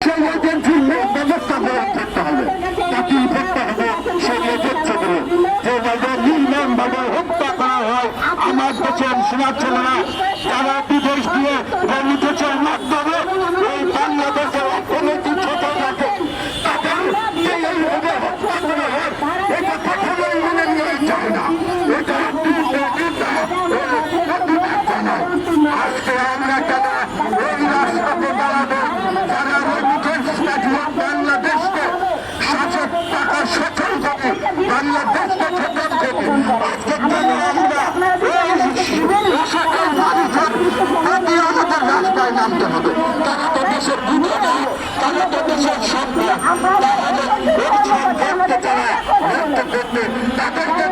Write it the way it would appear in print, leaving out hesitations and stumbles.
সেই এজেন্সির ব্যবস্থা গ্রহণ করতে হবে, তাকেই ধরতে হবে সেই এজেন্সিগুলো যেভাবে নির্মমভাবে হত্যা করা হয় আমার দেশের সোনার ছেলেরা, যারা বিদেশ দিয়ে রেমিটেন্সের মাধ্যমে এই বাংলাদেশের অর্থনৈতিক সচল রাখে, তাদের যে এইভাবে হত্যা করা হয় এটা কখনোই মেনে নেওয়া যায় না। এটা আজকে আমরা যারা এই রাষ্ট্রকে দাঁড়াবো, যারা বাংলাদেশকে সচেত টাকা সচল করে বাংলাদেশকে সচেত করে আজকে আমরা প্রতি আমাদের রাস্তায় নামতে হবে। তারা তো দেশের বুঝে না, তারা তো দেশের সম্পদ, তাহলে এই সম্পদকে যারা করতে তাদেরকে